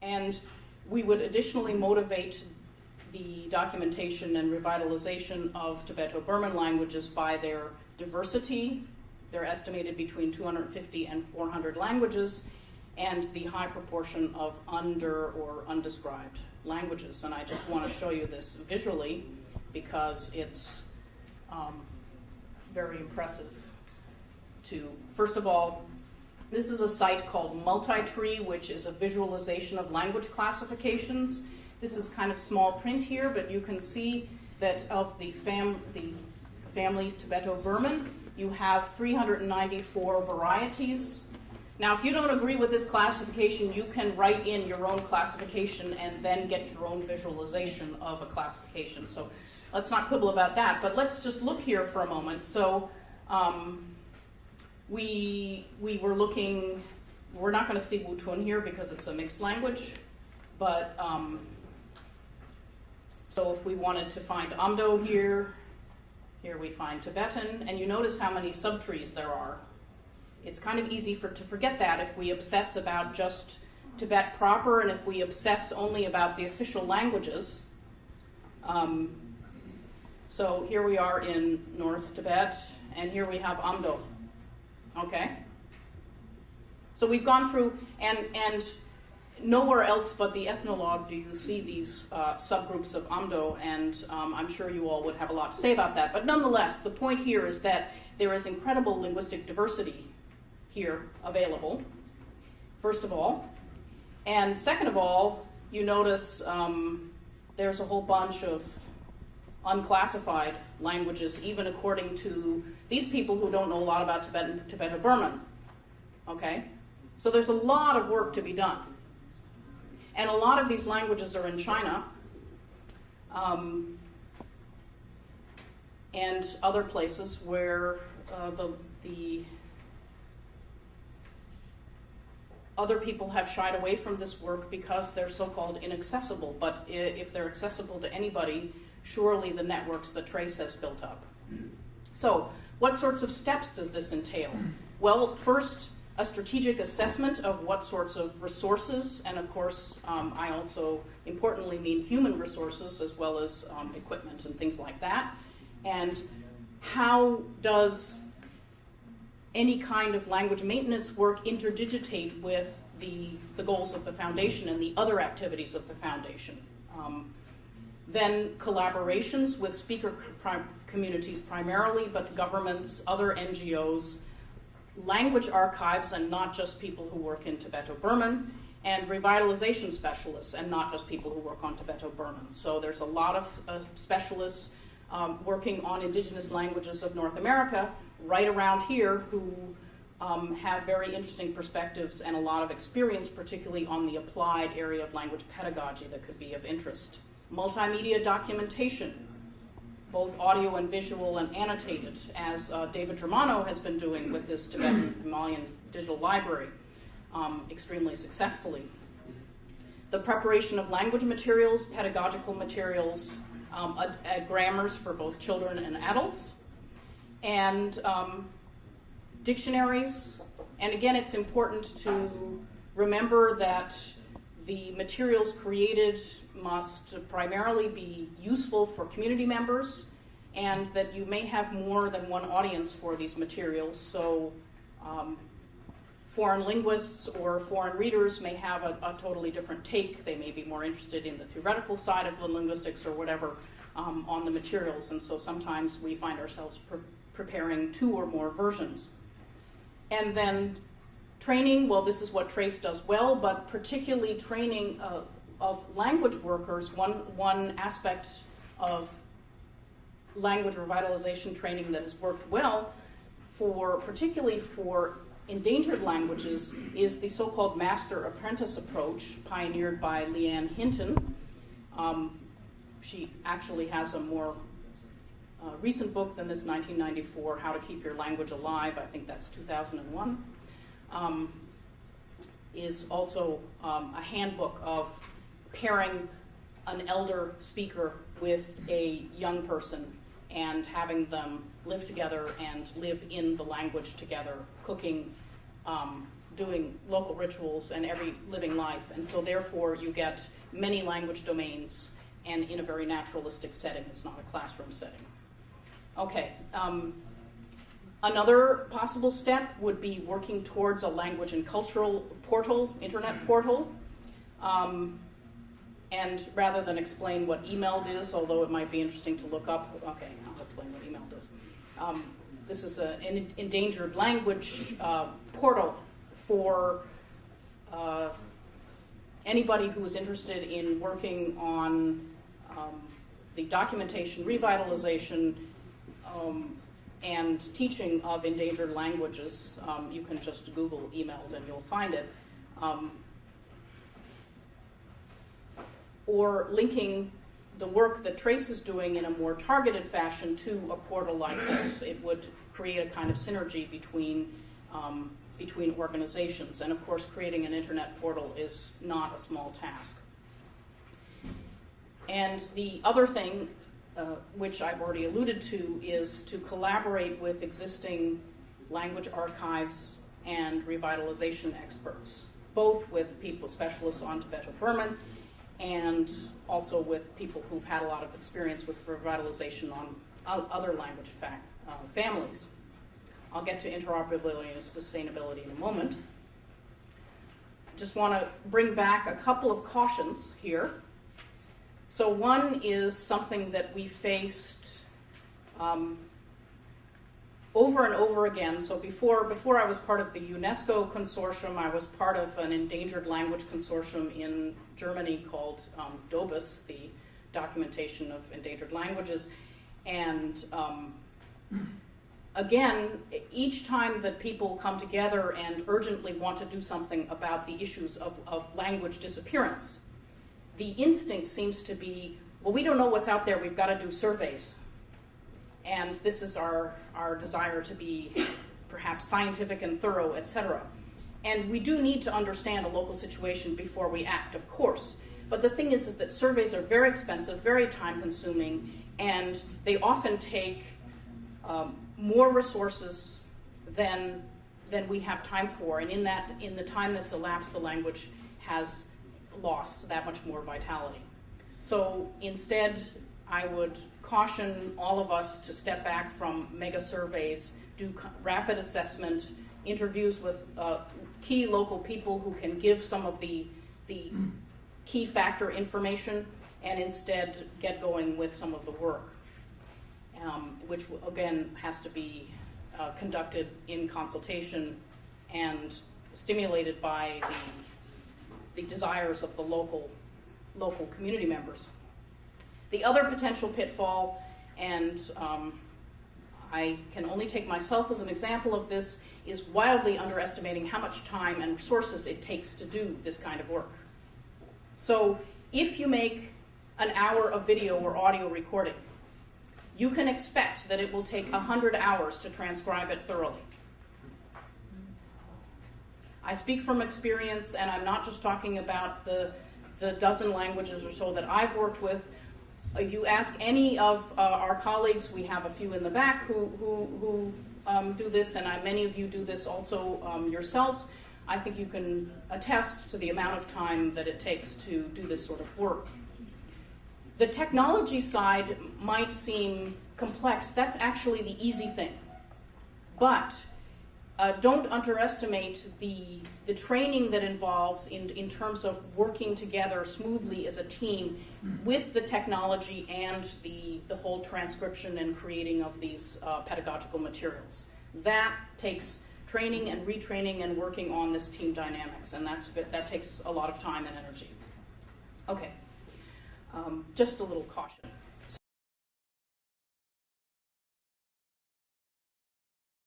And we would additionally motivate the documentation and revitalization of Tibeto-Burman languages by their diversity. They're estimated between 250 and 400 languages, and the high proportion of under or undescribed languages. And I just want to show you this visually because it's very impressive. First of all, this is a site called Multitree, which is a visualization of language classifications. This is kind of small print here, but you can see that of the family Tibeto-Burman, you have 394 varieties. Now, if you don't agree with this classification, you can write in your own classification and then get your own visualization of a classification. So let's not quibble about that, but let's just look here for a moment. So we were looking, we're not going to see Wutun here because it's a mixed language, but so if we wanted to find Amdo here we find Tibetan, and you notice how many subtrees there are. It's kind of easy to forget that if we obsess about just Tibet proper, and if we obsess only about the official languages. So here we are in North Tibet, and here we have Amdo. Okay? So we've gone through, and nowhere else but the ethnologue do you see these subgroups of Amdo, and I'm sure you all would have a lot to say about that. But nonetheless, the point here is that there is incredible linguistic diversity here available, first of all. And second of all, you notice there's a whole bunch of unclassified languages, even according to these people who don't know a lot about Tibetan, Tibeto-Burman. Okay? So there's a lot of work to be done. And a lot of these languages are in China and other places where the other people have shied away from this work because they're so-called inaccessible. But if they're accessible to anybody, surely the networks that Trace has built up. So what sorts of steps does this entail? Well, first, a strategic assessment of what sorts of resources, and of course, I also importantly mean human resources as well as equipment and things like that. And how does any kind of language maintenance work interdigitate with the goals of the foundation and the other activities of the foundation? Then collaborations with speaker communities primarily, but governments, other NGOs, language archives, and not just people who work in Tibeto-Burman, and revitalization specialists, and not just people who work on Tibeto-Burman. So there's a lot of specialists working on indigenous languages of North America right around here who have very interesting perspectives and a lot of experience, particularly on the applied area of language pedagogy that could be of interest. Multimedia documentation, both audio and visual and annotated, as David Germano has been doing with his Tibetan Himalayan digital library extremely successfully. The preparation of language materials, pedagogical materials, grammars for both children and adults, and dictionaries. And again, it's important to remember that the materials created must primarily be useful for community members, and that you may have more than one audience for these materials. So foreign linguists or foreign readers may have a totally different take. They may be more interested in the theoretical side of the linguistics or whatever on the materials, and so sometimes we find ourselves preparing two or more versions. And then training, well, this is what Trace does well, but particularly training of language workers. One aspect of language revitalization training that has worked well, particularly for endangered languages, is the so-called master-apprentice approach pioneered by Leanne Hinton. She actually has a more recent book than this, 1994, How to Keep Your Language Alive. I think that's 2001. Is also a handbook of pairing an elder speaker with a young person and having them live together and live in the language together, cooking, doing local rituals and every living life, and so therefore you get many language domains and in a very naturalistic setting. It's not a classroom setting. Okay. Another possible step would be working towards a language and cultural portal, internet portal. And rather than explain what emailed is, although it might be interesting to look up, okay, I'll explain what emailed is. This is an endangered language portal for anybody who is interested in working on the documentation, revitalization, and teaching of endangered languages. You can just Google emailed and you'll find it. Or linking the work that Trace is doing in a more targeted fashion to a portal like this. It would create a kind of synergy between organizations. And of course, creating an internet portal is not a small task. And the other thing, which I've already alluded to, is to collaborate with existing language archives and revitalization experts, both with people, specialists on Tibeto-Burman, and also with people who've had a lot of experience with revitalization on other language families. I'll get to interoperability and sustainability in a moment. Just want to bring back a couple of cautions here. So one is something that we faced over and over again. So before I was part of the UNESCO consortium, I was part of an endangered language consortium in Germany called DOBIS, the Documentation of Endangered Languages. And again, each time that people come together and urgently want to do something about the issues of language disappearance, the instinct seems to be, well, we don't know what's out there, we've got to do surveys. And this is our desire to be perhaps scientific and thorough, etc. And we do need to understand a local situation before we act, of course. But the thing is that surveys are very expensive, very time-consuming, and they often take more resources than we have time for. And in the time that's elapsed, the language has lost that much more vitality. So instead, I would caution all of us to step back from mega surveys, do rapid assessment, interviews with key local people who can give some of the key factor information, and instead get going with some of the work, which again has to be conducted in consultation and stimulated by the desires of the local community members. The other potential pitfall, and I can only take myself as an example of this, is wildly underestimating how much time and resources it takes to do this kind of work. So if you make an hour of video or audio recording, you can expect that it will take 100 hours to transcribe it thoroughly. I speak from experience, and I'm not just talking about the dozen languages or so that I've worked with. You ask any of our colleagues, we have a few in the back who do this, and many of you do this also yourselves. I think you can attest to the amount of time that it takes to do this sort of work. The technology side might seem complex. That's actually the easy thing. But don't underestimate the training that involves in terms of working together smoothly as a team with the technology and the whole transcription and creating of these pedagogical materials. That takes training and retraining and working on this team dynamics, and that takes a lot of time and energy. Okay, just a little caution.